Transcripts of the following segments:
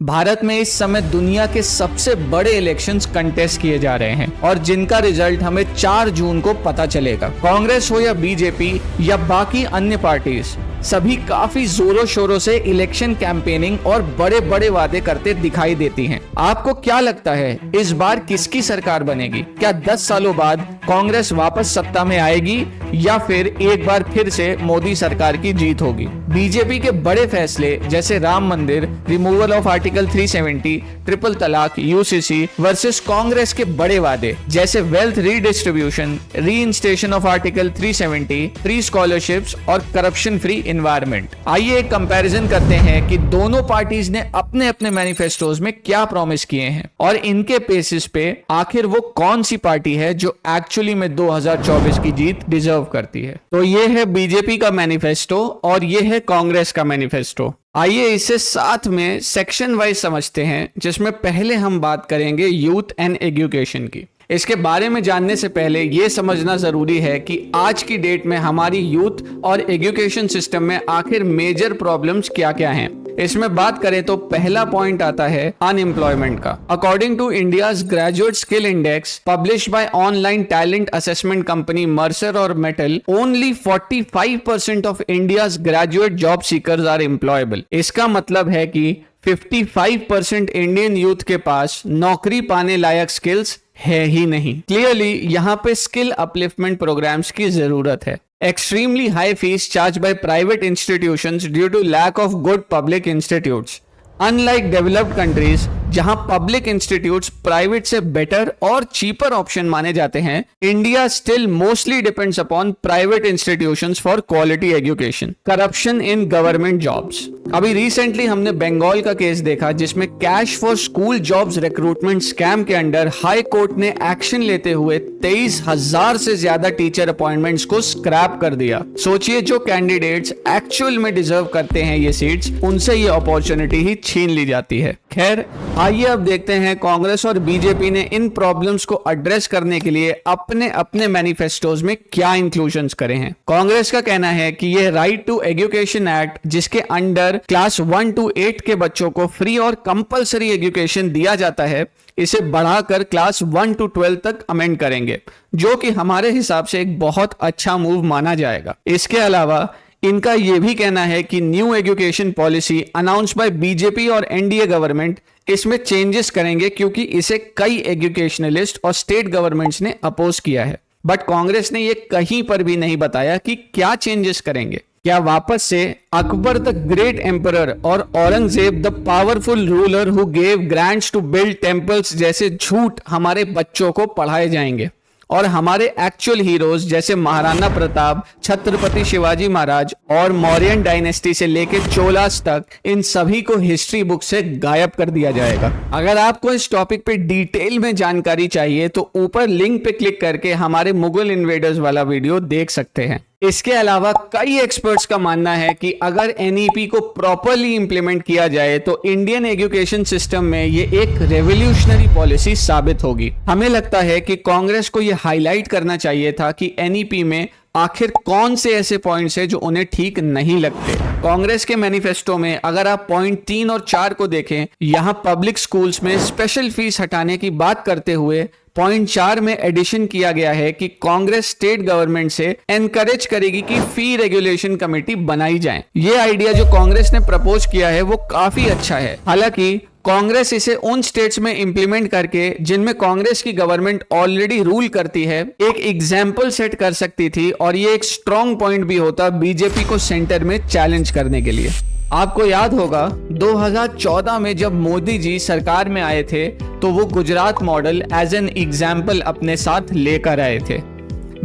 भारत में इस समय दुनिया के सबसे बड़े इलेक्शंस कंटेस्ट किए जा रहे हैं और जिनका रिजल्ट हमें 4 जून को पता चलेगा। कांग्रेस हो या बीजेपी या बाकी अन्य पार्टीज, सभी काफी जोरों शोरों से इलेक्शन कैंपेनिंग और बड़े बड़े वादे करते दिखाई देती हैं। आपको क्या लगता है इस बार किसकी सरकार बनेगी? क्या 10 सालों बाद कांग्रेस वापस सत्ता में आएगी या फिर एक बार फिर से मोदी सरकार की जीत होगी? बीजेपी के बड़े फैसले जैसे Ram Mandir, removal of article 370, triple talaq, UCC versus Congress के बड़े वादे जैसे wealth redistribution, reinstatement of article 370, free scholarships और करप्शन फ्री एनवायरनमेंट। आइए एक कंपैरिजन करते हैं कि दोनों पार्टीज ने अपने अपने मैनिफेस्टोज में क्या प्रॉमिस किए हैं और इनके बेसिस पे आखिर वो कौन सी पार्टी है जो एक्चुअली में 2024 की जीत डिजर्व करती है। तो ये है बीजेपी का मैनिफेस्टो और ये है कांग्रेस का मैनिफेस्टो। आइए इसे साथ में सेक्शन वाइज समझते हैं, जिसमें पहले हम बात करेंगे यूथ एंड एजुकेशन की। इसके बारे में जानने से पहले यह समझना जरूरी है कि आज की डेट में हमारी यूथ और एजुकेशन सिस्टम में आखिर मेजर प्रॉब्लम्स क्या क्या हैं। इसमें बात करें तो पहला पॉइंट आता है अनएम्प्लॉयमेंट का। According to India's graduate skill index published by online talent assessment company Mercer और Mettl, only 45% of India's graduate job seekers are employable. इसका मतलब है कि 55% इंडियन यूथ के पास नौकरी पाने लायक स्किल्स है ही नहीं। क्लियरली यहाँ पे स्किल अपलिफ्टमेंट प्रोग्राम्स की जरूरत है। Extremely high fees charged by private institutions due to lack of good public institutes. Unlike developed countries, जहां पब्लिक इंस्टीट्यूट्स प्राइवेट से बेटर और चीपर ऑप्शन माने जाते हैं, India still mostly depends upon private institutions for quality education. Corruption in government jobs. अभी recently हमने बंगाल का case देखा जिसमें cash for school jobs recruitment scam के अंडर हाई कोर्ट ने एक्शन लेते हुए 23,000 से ज्यादा टीचर अपॉइंटमेंट्स को स्क्रैप कर दिया। सोचिए, जो कैंडिडेट्स एक्चुअल में डिजर्व करते हैं ये सीट्स, उनसे ये अपॉर्चुनिटी ही छीन ली जाती है। खैर, आइए अब देखते हैं कांग्रेस और बीजेपी ने इन प्रॉब्लम्स को एड्रेस करने के लिए अपने अपने मैनिफेस्टोज में क्या इंक्लूजन्स करे हैं। कांग्रेस का कहना है कि यह राइट टू एजुकेशन एक्ट, जिसके अंडर क्लास 1 to 8 के बच्चों को फ्री और कंपलसरी एजुकेशन दिया जाता है, इसे बढ़ाकर क्लास 1 to 12 तक अमेंड करेंगे, जो कि हमारे हिसाब से एक बहुत अच्छा मूव माना जाएगा। इसके अलावा इनका यह भी कहना है कि new education policy announce by BJP और एनडीए गवर्नमेंट इसमें चेंजेस करेंगे, क्योंकि इसे कई एजुकेशनलिस्ट और स्टेट गवर्नमेंट्स ने अपोज किया है। बट कांग्रेस ने यह कहीं पर भी नहीं बताया कि क्या चेंजेस करेंगे। क्या वापस से अकबर द ग्रेट एम्परर और Aurangzeb the powerful ruler who gave grants to build temples जैसे झूठ हमारे बच्चों को पढ़ाए जाएंगे और हमारे एक्चुअल हीरोज जैसे महाराणा प्रताप, छत्रपति शिवाजी महाराज और मौर्यन डायनेस्टी से लेकर चोलास तक, इन सभी को हिस्ट्री बुक से गायब कर दिया जाएगा? अगर आपको इस टॉपिक पे डिटेल में जानकारी चाहिए तो ऊपर लिंक पे क्लिक करके हमारे मुगल इन्वेडर्स वाला वीडियो देख सकते हैं। इसके अलावा कई एक्सपर्ट्स का मानना है कि अगर एनईपी को प्रॉपरली इंप्लीमेंट किया जाए तो इंडियन एजुकेशन सिस्टम में ये एक रेवोल्यूशनरी पॉलिसी साबित होगी। हमें लगता है कि कांग्रेस को यह हाईलाइट करना चाहिए था कि एनईपी में आखिर कौन से ऐसे पॉइंट्स हैं जो उन्हें ठीक नहीं लगते। कांग्रेस के मैनिफेस्टो में अगर आप पॉइंट 3 और 4 को देखें, यहां पब्लिक स्कूल्स में स्पेशल फीस हटाने की बात करते हुए पॉइंट 4 में एडिशन किया गया है कि कांग्रेस स्टेट गवर्नमेंट से एनकरेज करेगी कि फी रेगुलेशन कमेटी बनाई जाए। ये आइडिया जो कांग्रेस ने प्रपोज किया है वो काफी अच्छा है। हालांकि कांग्रेस इसे उन स्टेट्स में इंप्लीमेंट करके जिनमें कांग्रेस की गवर्नमेंट ऑलरेडी रूल करती है एक एग्जाम्पल सेट कर सकती थी और ये एक स्ट्रॉन्ग पॉइंट भी होता बीजेपी को सेंटर में चैलेंज करने के लिए। आपको याद होगा 2014 में जब मोदी जी सरकार में आए थे तो वो Gujarat model as an example अपने साथ लेकर आए थे।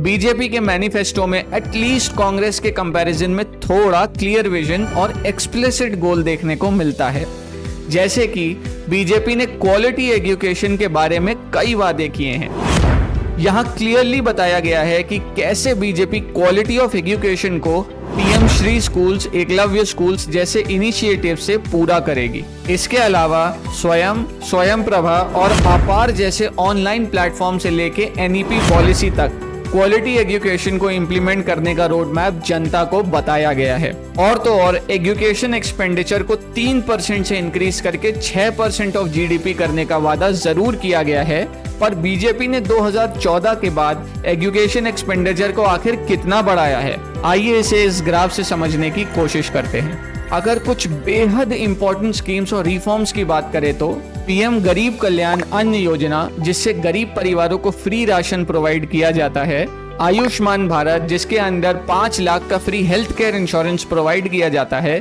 बीजेपी के मैनिफेस्टो में एटलीस्ट कांग्रेस के कंपैरिजन में थोड़ा क्लियर विजन और एक्सप्लिसिट गोल देखने को मिलता है। जैसे कि बीजेपी ने क्वालिटी एजुकेशन के बारे में कई वादे किए हैं। यहाँ क्लियरली बताया गया है कि कैसे बीजेपी क्वालिटी ऑफ एजुकेशन को PM Shri schools, Eklavya schools जैसे इनिशिएटिव से पूरा करेगी। इसके अलावा स्वयं प्रभा और अपार जैसे ऑनलाइन प्लेटफॉर्म से लेके एनईपी पॉलिसी तक क्वालिटी एजुकेशन को इम्प्लीमेंट करने का रोड मैप जनता को बताया गया है। और तो और एजुकेशन एक्सपेंडिचर को 3% से इंक्रीज करके 6% ऑफ जीडीपी करने का वादा जरूर किया गया है, पर बीजेपी ने 2014 के बाद एजुकेशन एक्सपेंडिचर को आखिर कितना बढ़ाया है, आइए इसे इस ग्राफ से समझने की कोशिश करते हैं। अगर कुछ बेहद इंपॉर्टेंट स्कीम्स और रिफॉर्म्स की बात करें तो पीएम गरीब कल्याण अन्न योजना, जिससे गरीब परिवारों को फ्री राशन प्रोवाइड किया जाता है, आयुष्मान भारत, जिसके अंदर 5 लाख का free health care insurance provide किया जाता है,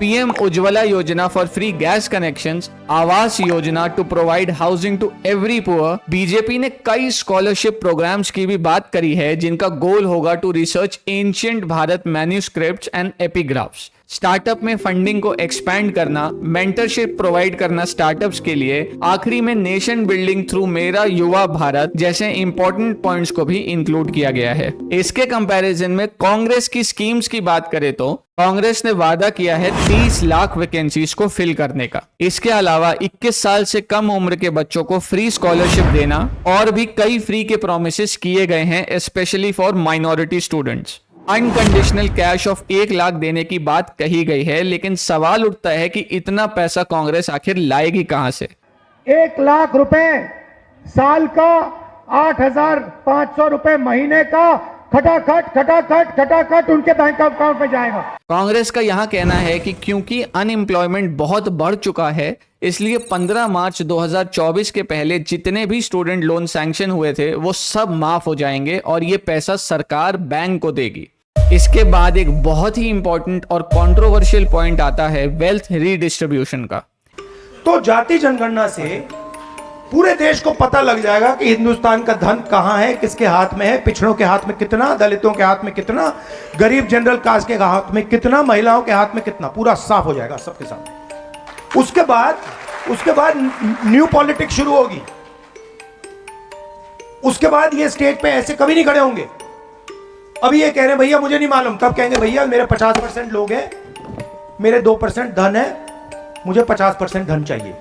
पीएम उज्ज्वला योजना फॉर फ्री गैस कनेक्शंस, आवास योजना to provide housing to every poor. BJP ने कई स्कॉलरशिप प्रोग्राम्स की भी बात करी है जिनका गोल होगा to research ancient Bharat manuscripts and epigraphs, startup में फंडिंग को एक्सपैंड करना, मेंटरशिप प्रोवाइड करना स्टार्टअप्स के लिए, आखिरी में नेशन बिल्डिंग थ्रू मेरा युवा भारत जैसे इंपॉर्टेंट पॉइंट्स को भी इंक्लूड किया गया है। इसके कंपैरिजन में कांग्रेस की स्कीम्स की बात करें तो कांग्रेस ने वादा किया है 30 लाख वैकेंसीज को फिल करने का। इसके अलावा 21 साल से कम उम्र के बच्चों को फ्री स्कॉलरशिप देना और भी कई फ्री के प्रोमिसेस किए गए हैं, specially for minority students. Unconditional cash of 1 lakh देने की बात कही गई है, लेकिन सवाल उठता है कि इतना पैसा कांग्रेस आखिर लाएगी कहां से। 1 लाख रुपए साल का, 8,500 रुपए महीने का, खटाखट उनके बैंक अकाउंट में जाएगा। कांग्रेस का यहां कहना है कि क्योंकि अनएम्प्लॉयमेंट बहुत बढ़ चुका है, इसलिए 15 मार्च 2024 के पहले जितने भी स्टूडेंट लोन सैंक्शन हुए थे वो सब माफ हो जाएंगे और ये पैसा सरकार बैंक को देगी। इसके बाद एक बहुत ही इंपॉर्टेंट और कंट्रोवर्शियल पॉइंट आता है वेल्थ रीडिस्ट्रीब्यूशन का। तो जाति जनगणना से पूरे देश को पता लग जाएगा कि हिंदुस्तान का धन कहां है, किसके हाथ में है, पिछड़ों के हाथ में कितना, दलितों के हाथ में कितना, गरीब जनरल कास्ट के हाथ में कितना, महिलाओं के हाथ में कितना, पूरा साफ हो जाएगा सबके सामने। उसके बाद न्यू पॉलिटिक्स शुरू होगी। उसके बाद ये स्टेज पे ऐसे कभी नहीं खड़े होंगे। अभी ये कह रहे हैं भैया मुझे नहीं मालूम, तब कहेंगे भैया मेरे 50% लोग हैं, मेरे 2% धन है, मुझे 50% धन चाहिए।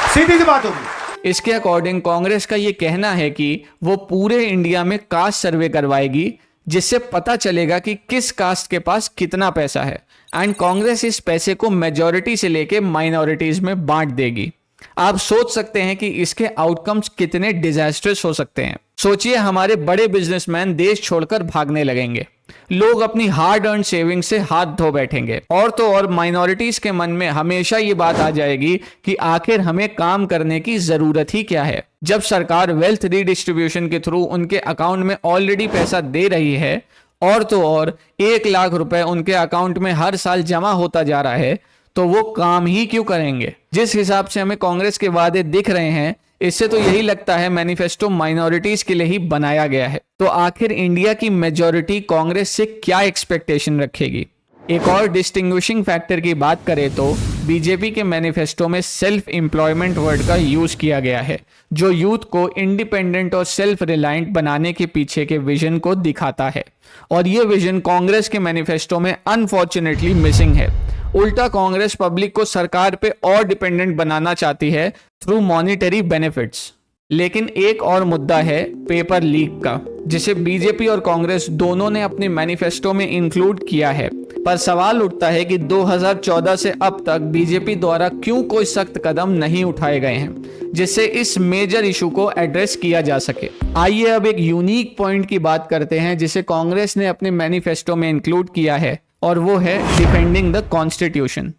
सीधी सी बात होगी। इसके अकॉर्डिंग कांग्रेस का यह कहना है कि वो पूरे इंडिया में कास्ट सर्वे करवाएगी, जिससे पता चलेगा कि किस कास्ट के पास कितना पैसा है, एंड कांग्रेस इस पैसे को मेजॉरिटी से लेके माइनॉरिटीज में बांट देगी। आप सोच सकते हैं कि इसके आउटकम्स कितने डिजास्टर्स हो सकते हैं। सोचिए, हमारे बड़े बिजनेसमैन देश छोड़कर भागने लगेंगे, लोग अपनी हार्ड अर्न सेविंग से हाथ धो बैठेंगे, और तो और माइनॉरिटीज के मन में हमेशा ये बात आ जाएगी कि आखिर हमें काम करने की जरूरत ही क्या है, जब सरकार वेल्थ रीडिस्ट्रीब्यूशन के थ्रू उनके अकाउंट में ऑलरेडी पैसा दे रही है, और तो और 1 लाख रुपए उनके अकाउंट में हर साल जमा होता जा रहा है, तो वो काम ही क्यों करेंगे। जिस हिसाब से हमें कांग्रेस के वादे दिख रहे हैं, इससे तो यही लगता है मैनिफेस्टो माइनॉरिटीज के लिए ही बनाया गया है। तो आखिर इंडिया की मेजॉरिटी कांग्रेस से क्या एक्सपेक्टेशन रखेगी। एक और डिस्टिंग्विशिंग फैक्टर की बात करें तो बीजेपी के मैनिफेस्टो में सेल्फ एम्प्लॉयमेंट वर्ड का यूज किया गया है, जो यूथ को इंडिपेंडेंट और सेल्फ रिलायंट बनाने के पीछे के विजन को दिखाता है, और ये विजन कांग्रेस के मैनिफेस्टो में अनफॉर्चुनेटली मिसिंग है। उल्टा कांग्रेस पब्लिक को सरकार पे और डिपेंडेंट बनाना चाहती है थ्रू मॉनिटरी बेनिफिट्स। लेकिन एक और मुद्दा है पेपर लीक का, जिसे बीजेपी और कांग्रेस दोनों ने अपने मैनिफेस्टो में इंक्लूड किया है, पर सवाल उठता है कि 2014 से अब तक बीजेपी द्वारा क्यों कोई सख्त कदम नहीं उठाए गए हैं जिससे इस मेजर इशू को एड्रेस किया जा सके। आइए अब एक यूनिक पॉइंट की बात करते हैं जिसे कांग्रेस ने अपने मैनिफेस्टो में इंक्लूड किया है, और वो है डिफेंडिंग द कॉन्स्टिट्यूशन।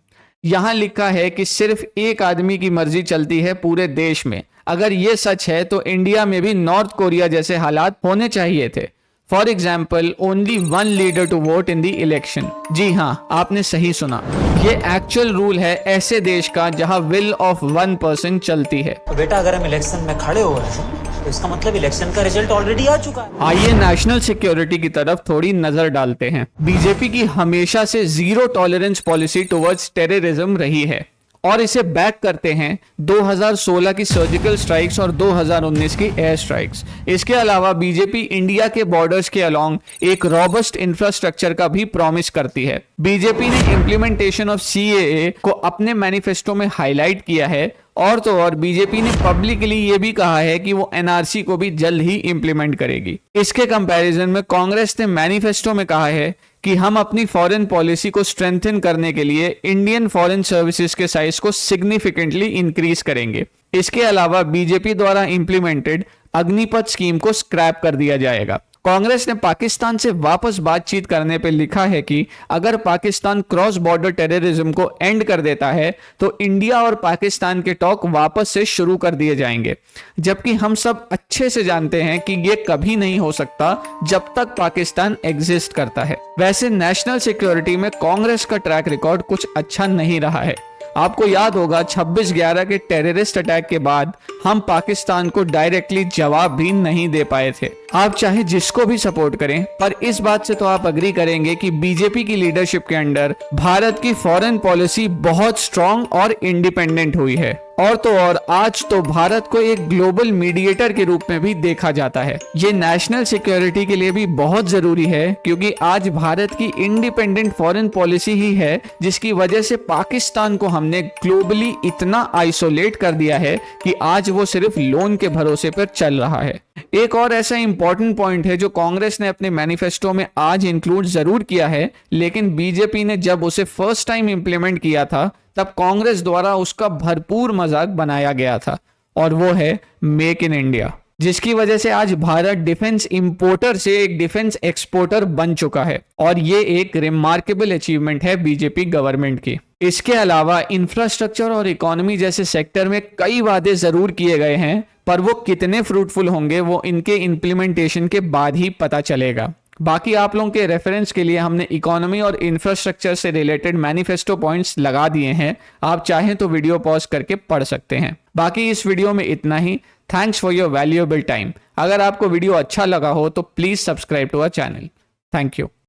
यहां लिखा है कि सिर्फ एक आदमी की मर्जी चलती है पूरे देश में। अगर ये सच है तो इंडिया में भी नॉर्थ कोरिया जैसे हालात होने चाहिए थे। For example, only 1 leader to vote in the election. जी हाँ, आपने सही सुना, ये एक्चुअल रूल है ऐसे देश का जहां विल ऑफ 1 पर्सन चलती है। तो बेटा, अगर हम इलेक्शन में खड़े हो रहे हैं तो इसका मतलब इलेक्शन का रिजल्ट ऑलरेडी आ चुका है। आइए नेशनल सिक्योरिटी की तरफ थोड़ी नजर डालते हैं। बीजेपी की हमेशा से zero tolerance policy towards terrorism रही है, और इसे बैक करते हैं 2016 की सर्जिकल स्ट्राइक्स और 2019 की एयर स्ट्राइक्स। इसके अलावा बीजेपी इंडिया के बॉर्डर्स के अलोंग एक रॉबस्ट इंफ्रास्ट्रक्चर का भी प्रॉमिस करती है। बीजेपी ने इंप्लीमेंटेशन ऑफ CAA को अपने मैनिफेस्टो में हाईलाइट किया है, और तो और बीजेपी ने पब्लिकली ये भी कहा है कि वो एनआरसी को भी जल्द ही इंप्लीमेंट करेगी। इसके कंपैरिजन में कांग्रेस ने मैनिफेस्टो में कहा है कि हम अपनी फॉरेन पॉलिसी को स्ट्रेंथन करने के लिए इंडियन फॉरेन सर्विसेज के साइज को सिग्निफिकेंटली इंक्रीज करेंगे। इसके अलावा बीजेपी द्वारा इंप्लीमेंटेड अग्निपथ स्कीम को स्क्रैप कर दिया जाएगा। कांग्रेस ने पाकिस्तान से वापस बातचीत करने पर लिखा है कि अगर पाकिस्तान क्रॉस बॉर्डर टेररिज्म को एंड कर देता है तो इंडिया और पाकिस्तान के टॉक वापस से शुरू कर दिए जाएंगे, जबकि हम सब अच्छे से जानते हैं कि ये कभी नहीं हो सकता जब तक पाकिस्तान एग्जिस्ट करता है। वैसे नेशनल सिक्योरिटी में कांग्रेस का ट्रैक रिकॉर्ड कुछ अच्छा नहीं रहा है। आपको याद होगा 26/11 के टेररिस्ट अटैक के बाद हम पाकिस्तान को डायरेक्टली जवाब भी नहीं दे पाए थे। आप चाहे जिसको भी सपोर्ट करें, पर इस बात से तो आप अग्री करेंगे कि बीजेपी की लीडरशिप के अंडर भारत की फॉरेन पॉलिसी बहुत स्ट्रांग और इंडिपेंडेंट हुई है। और तो और आज तो भारत को एक ग्लोबल मीडिएटर के रूप में भी देखा जाता है। ये नेशनल सिक्योरिटी के लिए भी बहुत जरूरी है, क्योंकि आज भारत की इंडिपेंडेंट फॉरेन पॉलिसी ही है जिसकी वजह से पाकिस्तान को हमने ग्लोबली इतना आइसोलेट कर दिया है कि आज वो सिर्फ लोन के भरोसे पर चल रहा है। एक और ऐसा इंपॉर्टेंट पॉइंट है जो कांग्रेस ने अपने मैनिफेस्टो में आज इंक्लूड जरूर किया है, लेकिन बीजेपी ने जब उसे फर्स्ट टाइम इंप्लीमेंट किया था तब कांग्रेस द्वारा उसका भरपूर मजाक बनाया गया था, और वो है मेक इन इंडिया, जिसकी वजह से आज भारत डिफेंस इंपोर्टर से एक डिफेंस एक्सपोर्टर बन चुका है, और ये एक रिमार्केबल अचीवमेंट है बीजेपी गवर्नमेंट की। इसके अलावा इंफ्रास्ट्रक्चर और इकोनॉमी जैसे सेक्टर में कई वादे जरूर किए गए हैं, पर वो कितने फ्रूटफुल होंगे वो इनके इंप्लीमेंटेशन के बाद ही पता चलेगा। बाकी आप लोगों के रेफरेंस के लिए हमने इकोनॉमी और इंफ्रास्ट्रक्चर से रिलेटेड मैनिफेस्टो पॉइंट्स लगा दिए हैं, आप चाहें तो वीडियो पॉज करके पढ़ सकते हैं। बाकी इस वीडियो में इतना ही। Thanks for your valuable time. अगर आपको वीडियो अच्छा लगा हो तो please subscribe to our channel. Thank you.